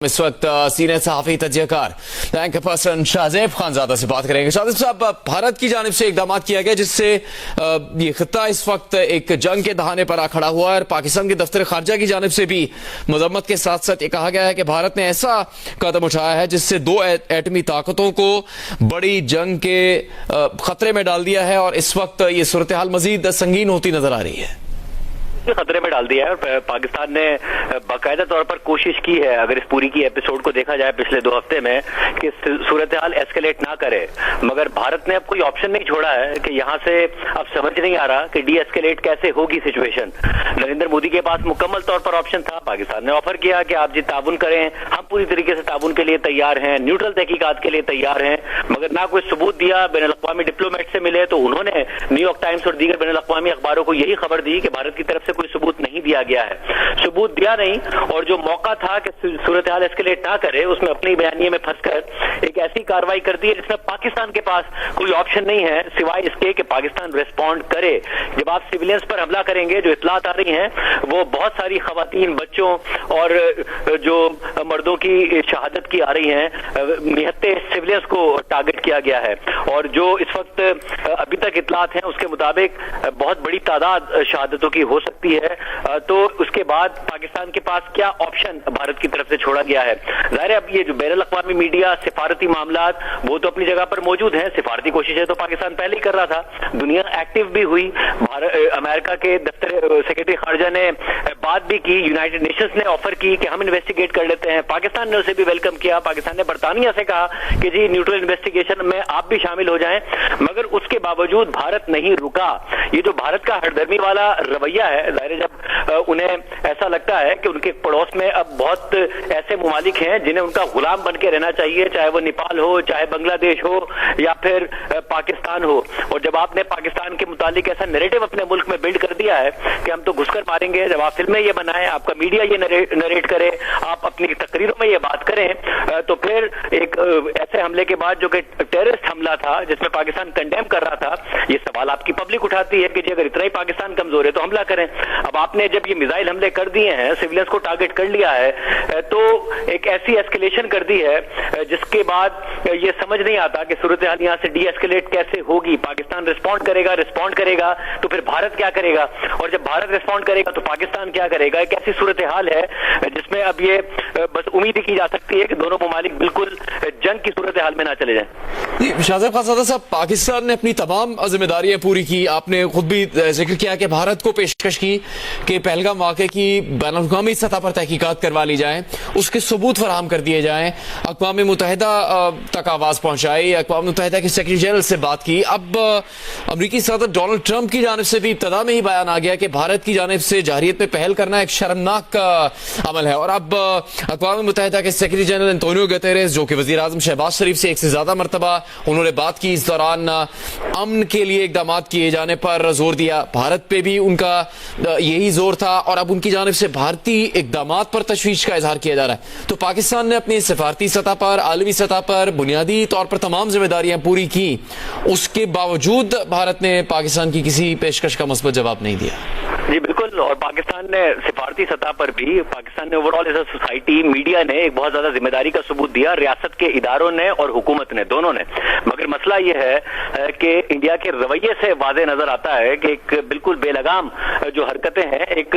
इस वक्त सीनियर सहाफी तज्जियाकार एंकर पर्सन शाहजेब खानजादा से बात करेंगे। शाहजेब साहब, भारत की जानिब से इकदाम किया गया जिससे ये खित्ता इस वक्त एक जंग के दहाने पर आ खड़ा हुआ है और पाकिस्तान के दफ्तर खारजा की जानिब से भी मजम्मत के साथ साथ ये कहा गया है कि भारत ने ऐसा कदम उठाया है जिससे दो एटमी ताकतों को बड़ी जंग के खतरे में डाल दिया है और इस वक्त ये सूरत हाल मजीद संगीन होती नजर आ रही है। खतरे में डाल दिया है और पाकिस्तान ने बाकायदा तौर पर कोशिश की है, अगर इस पूरी की एपिसोड को देखा जाए पिछले 2 हफ्ते में, कि सूरत हाल एस्केलेट ना करे, मगर भारत ने अब कोई ऑप्शन नहीं छोड़ा है कि यहाँ से अब समझ नहीं आ रहा कि डी एस्केलेट कैसे होगी सिचुएशन। नरेंद्र मोदी के पास मुकम्मल तौर पर ऑप्शन था, पाकिस्तान ने ऑफर किया कि आप जी ताउन करें, हम पूरी तरीके से ताउन के लिए तैयार हैं, न्यूट्रल तहकीकात के लिए तैयार हैं, मगर ना कोई सबूत दिया। बैनुल अक़वामी डिप्लोमेट से मिले तो उन्होंने न्यूयॉर्क टाइम्स और दीगर बैनुल अक़वामी अखबारों को यही खबर दी कि भारत की तरफ से कोई सबूत नहीं दिया गया है, सबूत दिया नहीं, और जो मौका था कि सूरत हाल एस्केलेट ना करे उसमें अपनी बयानिए में फंसकर एक ऐसी कार्रवाई कर दी है जिसमें पाकिस्तान के पास कोई ऑप्शन नहीं है सिवाय इसके कि पाकिस्तान रिस्पॉन्ड करे। जब आप सिविलियंस पर हमला करेंगे, जो इतलात आ रही हैं वो बहुत सारी खवातीन, बच्चों और जो मर्दों की शहादत की आ रही हैं, निहत्ते सिविलियंस को टारगेट किया गया है और जो इस वक्त अभी तक इतलात हैं उसके मुताबिक बहुत बड़ी तादाद शहादतों की हो सकती है। तो उसके बाद पाकिस्तान के पास क्या ऑप्शन भारत की तरफ से छोड़ा गया है? जाहिर है अब ये जो बैनुल अक़वामी मीडिया, सिफारती मामलात, वो तो अपनी जगह पर मौजूद हैं, सिफारती कोशिशें तो पाकिस्तान पहले ही कर रहा था, दुनिया एक्टिव भी हुई, अमेरिका के दफ्तर सेक्रेटरी खारजा ने बात भी की, यूनाइटेड नेशंस ने ऑफर की कि हम इन्वेस्टिगेट कर लेते हैं, पाकिस्तान ने उसे भी वेलकम किया, पाकिस्तान ने बरतानिया से कहा कि जी न्यूट्रल इन्वेस्टिगेशन में आप भी शामिल हो जाएं, मगर उसके बावजूद भारत नहीं रुका। ये जो भारत का हरदर्मी वाला रवैया है, जाहिर है जब उन्हें ऐसा लगता है कि उनके पड़ोस में अब बहुत ऐसे ममालिक हैं जिन्हें उनका गुलाम बन के रहना चाहिए, चाहे वो नेपाल हो, चाहे बांग्लादेश हो या फिर पाकिस्तान हो, और जब आपने पाकिस्तान के मुतालिक ऐसा नैरेटिव अपने मुल्क में बिल्ड कर दिया है कि हम तो घुसकर मारेंगे, जब आप फिल्में ये बनाएं, आपका मीडिया ये नरेट करे, आप अपनी तकरीरों में ये बात करें, तो फिर एक ऐसे हमले के बाद जो कि टेररिस्ट हमला था जिसमें पाकिस्तान कंडेम कर रहा था, ये सवाल आपकी पब्लिक उठाती है कि जी अगर इतना ही पाकिस्तान कमजोर है तो हमला करें। अब आपने जब ये मिसाइल हमले कर दिए हैं, सिविलियंस को टारगेट कर लिया है, तो एक ऐसी एस्केलेशन कर दी है जिसके बाद ये समझ नहीं आता कि सूरत हाल यहाँ से डी एस्केलेट कैसे होगी। पाकिस्तान रिस्पॉन्ड करेगा तो फिर भारत क्या करेगा, और जब भारत रिस्पॉन्ड करेगा तो पाकिस्तान क्या करेगा? एक ऐसी सूरत हाल है जिसमें अब ये बस उम्मीद ही की जा सकती है कि दोनों ममालिक बिल्कुल जंग की सूरत हाल में ना चले जाएं। शाहजेब खानजादा साहब, पाकिस्तान ने अपनी तमाम जिम्मेदारियां पूरी की, आपने खुद भी जिक्र किया कि भारत को पेशकश की कि पहलगाम वाक़े की बैनुल-अक़वामी सतह पर तहकीकात करवा ली जाए, उसके सबूत फराहम कर दिए जाएं, अक़वाम मुत्तहिदा तक आवाज पहुंचाई, अक़वाम मुत्तहिदा के सेक्रेटरी जनरल से बात की। अब अमरीकी सदर डोनाल्ड ट्रंप की जानिब से भी इब्तिदा में ही बयान आ गया कि भारत की जानिब से जारहियत में पहल करना एक शर्मनाक अमल है, और अब अक़वाम मुत्तहिदा के सेक्रेटरी जनरल एंटोनियो गुतेरेस, जो कि वज़ीर आज़म शहबाज शरीफ से एक से ज्यादा मरतबा उन्होंने बात की, इस दौरान अमन के लिए इक़दाम किए जाने पर जोर दिया, भारत पे भी उनका यही जोर था, और अब उनकी जानिब से भारतीय इक़दामात पर तशवीश का इजहार किया जा रहा है। तो पाकिस्तान ने अपनी सिफारती सतह पर, आलमी सतह पर बुनियादी तौर पर तमाम जिम्मेदारियां पूरी की, उसके बावजूद भारत ने पाकिस्तान की किसी पेशकश का मुस्बत जवाब नहीं दिया। जी बिल्कुल, और पाकिस्तान ने सिफारती सतह पर भी, पाकिस्तान ने overall as a society, media ने एक बहुत ज्यादा जिम्मेदारी का सबूत दिया, रियासत के इदारों ने और हुकूमत ने, दोनों ने। मगर मसला यह है कि इंडिया के रवैये से वाज़े नजर आता है कि एक बिल्कुल बेलगाम जो हरकतें हैं, एक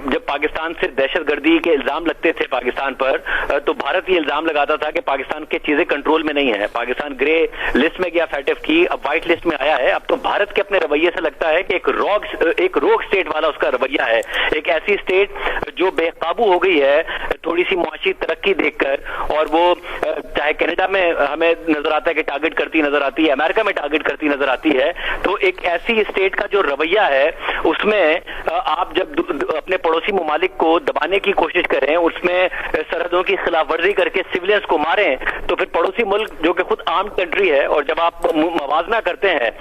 जब पाकिस्तान से दहशतगर्दी के इल्जाम लगते थे पाकिस्तान पर, तो भारत ये इल्जाम लगाता था कि पाकिस्तान की चीजें कंट्रोल में नहीं है, पाकिस्तान ग्रे लिस्ट में गया फैटिफ की, अब व्हाइट लिस्ट में आया है। अब तो भारत के अपने रवैये से लगता है कि एक रोग स्टेट वाला उसका रवैया है, एक ऐसी स्टेट जो बेकाबू हो गई है थोड़ी सी मुआशी तरक्की देखकर, और वो चाहे कनाडा में हमें नजर आता है कि टारगेट करती नजर आती है, अमेरिका में टारगेट करती नजर आती है, तो एक ऐसी स्टेट का जो रवैया है उसमें आप जब अपने पड़ोसी ममालिक को दबाने की कोशिश करें, उसमें सरहदों की खिलाफ वर्जी करके सिविलियंस को मारें, तो फिर पड़ोसी मुल्क जो कि खुद आर्म्ड कंट्री है, और जब आप मवाजना करते हैं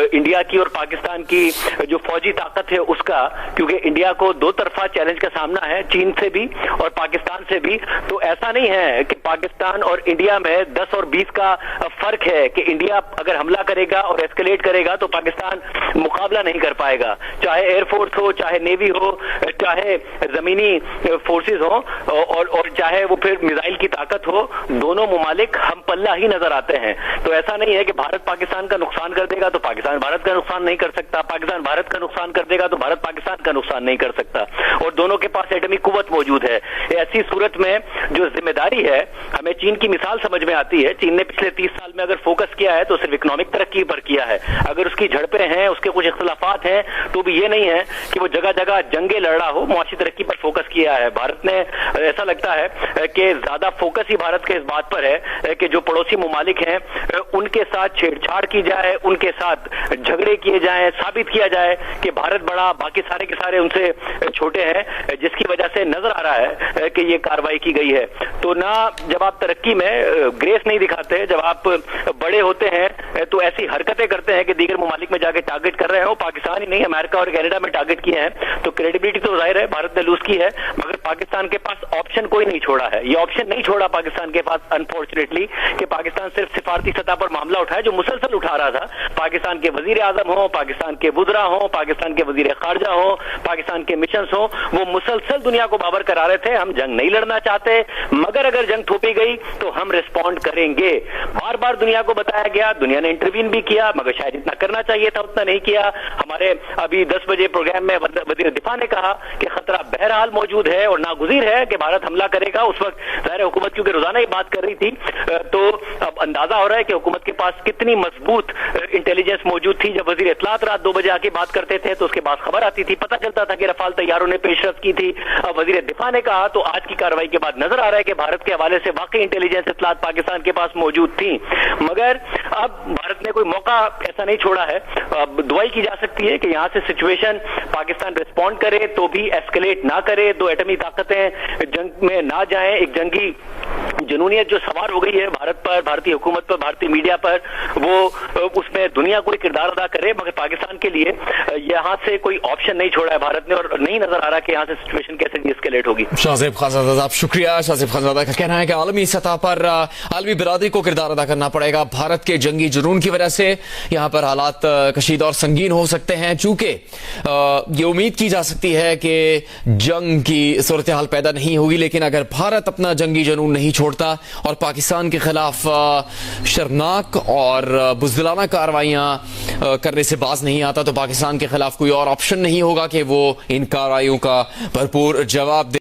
इंडिया की और पाकिस्तान की जो फौजी ताकत हाथ है उसका, क्योंकि इंडिया को दो तरफा चैलेंज का सामना है, चीन से भी और पाकिस्तान से भी। तो ऐसा नहीं है कि पाकिस्तान और इंडिया में 10 और 20 का फर्क है कि इंडिया अगर हमला करेगा और एस्केलेट करेगा तो पाकिस्तान मुकाबला नहीं कर पाएगा, चाहे एयरफोर्स हो, चाहे नेवी हो, चाहे जमीनी फोर्सेस हो, और चाहे वो फिर मिसाइल की ताकत हो, दोनों मुमालिक हम पल्ला ही नजर आते हैं। तो ऐसा नहीं है कि भारत पाकिस्तान का नुकसान कर देगा तो पाकिस्तान भारत का नुकसान नहीं कर सकता, पाकिस्तान भारत का नुकसान कर देगा तो भारत पाकिस्तान का नुकसान नहीं कर सकता, और दोनों के पास एटमी कुव्वत मौजूद है। ऐसी सूरत में जो जिम्मेदारी है, हमें चीन की मिसाल समझ में आती है। चीन ने पिछले 30 साल में अगर फोकस किया है तो सिर्फ इकोनॉमिक तरक्की पर किया है। अगर उसकी झड़पें हैं, उसके कुछ इख्तलाफात हैं, तो भी ये नहीं है कि वो जगह जगह जंगे लड़ रहा हो, मुआशी तरक्की पर फोकस किया है। भारत ने, ऐसा लगता है कि ज्यादा फोकस ही भारत के इस बात पर है कि जो पड़ोसी मुमालिक हैं उनके साथ छेड़छाड़ की जाए, उनके साथ झगड़े किए जाएं, साबित किया जाए कि भारत बड़ा, बाकी सारे के सारे उनसे छोटे हैं, जिसकी वजह से नजर आ रहा है कि ये कार्रवाई की गई है। तो ना, जब आप तरक्की में ग्रेस नहीं दिखाते, जब आप बड़े होते हैं तो ऐसी हरकतें करते हैं कि दीगर मुमालिक में जाके टारगेट कर रहे हो, पाकिस्तान ही नहीं अमेरिका और कनाडा में टारगेट किए हैं, तो क्रेडिबिलिटी तो जाहिर है भारत ने लूज की है, मगर पाकिस्तान के पास ऑप्शन कोई नहीं छोड़ा है। ये ऑप्शन नहीं छोड़ा पाकिस्तान के पास अनफॉर्चुनेटली कि पाकिस्तान सिर्फ सिफारती सतह पर मामला उठाए, जो मुसलसल उठा रहा था। पाकिस्तान के वजीर आजम हो, पाकिस्तान के वुज़रा हो, पाकिस्तान के वजीर खारजा हो, पाकिस्तान के मिशंस हो, वो मुसलसल दुनिया को बाबर करा रहे थे हम जंग नहीं लड़ना चाहते, मगर अगर जंग थोपी गई तो हम रिस्पॉन्ड करेंगे। बार बार दुनिया को बताया गया, दुनिया ने इंटरवीन भी किया, मगर शायद जितना करना चाहिए था उतना नहीं किया। हमारे अभी 10 बजे प्रोग्राम में वजीर दिफा ने कहा कि खतरा बहरहाल मौजूद है और नागुज़ीर है कि भारत हमला करेगा। उस वक्त ज़ाहिर हुकूमत क्योंकि रोजाना ही बात कर रही थी, तो अब अंदाजा हो रहा है कि हुकूमत के पास कितनी मजबूत इंटेलिजेंस मौजूद थी। जब वजीर इत्तलात रात 2 बजे आके बात करते थे तो उसके बाद खबर आती थी, पता चलता था कि रफाल तैयारों ने पेशरफ की थी। अब वजीर दिफा ने कहा तो आज की कार्रवाई के बाद नजर आ रहा है कि भारत के हवाले से वाकई इंटेलिजेंस इत्तलात पाकिस्तान के पास मौजूद थी, मगर अब भारत ने कोई मौका ऐसा नहीं छोड़ा है। अब दुआई की जा सकती है कि यहां से सिचुएशन पाकिस्तान रिस्पॉन्ड करे तो भी एस्केलेट ना करे, दो एटमी ताकतें जंग में ना जाएं, एक जंगी जुनूनियत जो सवार हो गई है भारत पर, भारतीय हुकूमत पर, भारतीय मीडिया पर, वो उसमें दुनिया कोई किरदार अदा करे, मगर पाकिस्तान के लिए यहां से कोई ऑप्शन नहीं छोड़ा है भारत ने, और नहीं नजर आ रहा कि यहां से सिचुएशन कैसे डीएस्केलेट होगी। शाहज़ेब खानज़ादा साहब, शुक्रिया। शाहज़ेब खानज़ादा का कहना है कि आलमी सतह पर आलमी बिरादरी को किरदार अदा करना पड़ेगा। भारत के जंगी जुनून की वजह से यहाँ पर हालात कशीद और संगीन हो सकते हैं, चूंकि ये उम्मीद की जा सकती है कि जंग की सूरत हाल पैदा नहीं होगी, लेकिन अगर भारत अपना जंगी जुनून नहीं छोड़ता और पाकिस्तान के खिलाफ शर्मनाक और बुज़दिलाना कार्रवाइयाँ करने से बाज नहीं आता, तो पाकिस्तान के खिलाफ कोई और ऑप्शन नहीं होगा कि वो इन कार्रवाइयों का भरपूर जवाब दे।